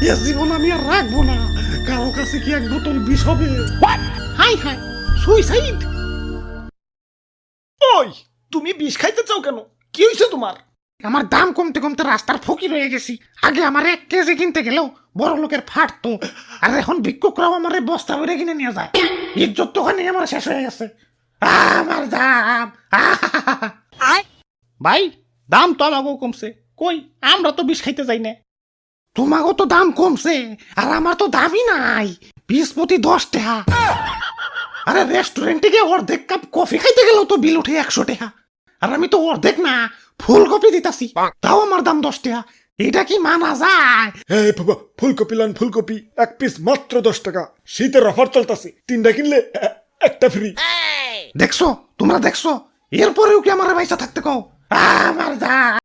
এ জীবন আমি আর রাখবো না। কারো কাছে কি এক বোতল বিষ হবে? High high, suicide! ওই, তুমি বিষ খাইতে চাও কেন? কি হয়েছে তোমার? আমার দাম কমতে কমতে রাস্তার ফকির হয়ে গেছি। আগে আমার 1 কেজি কিনতে গেলেও বড় লোকের ফাটতো, আর এখন ভিক্ষুকরাও আমার বস্তা ভরে কিনে নিয়ে যায়। ইজ্জত তো ওখানে আমার শেষ হয়ে গেছে। আমার দাম! ভাই, দাম তো আমাকেও কমছে। কই, আমরা তো বিষ খাইতে যাই না। তোমাকেও তো দাম কমছে, আর আমার তো দামই নাই। 20 প্রতি 10 টাকা। আরে রেস্টুরেন্টে গিয়ে অর্ধেক কাপ কফি খাইতে গেলেও তো বিল উঠে 100 টাকা। আর আমি তো অর্ধেক না, ফুলকপি দিতাছি, তাও আমার দাম 10 টাকা। এটা কি মানা যায়? এই বাবা, ফুলকপি লান, ফুলকপি 1 পিস মাত্র 10 টাকা। শীতের অফার চলতেছে, 3টা কিনলে একটা ফ্রি। দেখছো, তোমরা দেখছো, এরপরেও কি আমার পয়সা থাকতে কও? আমার দাম!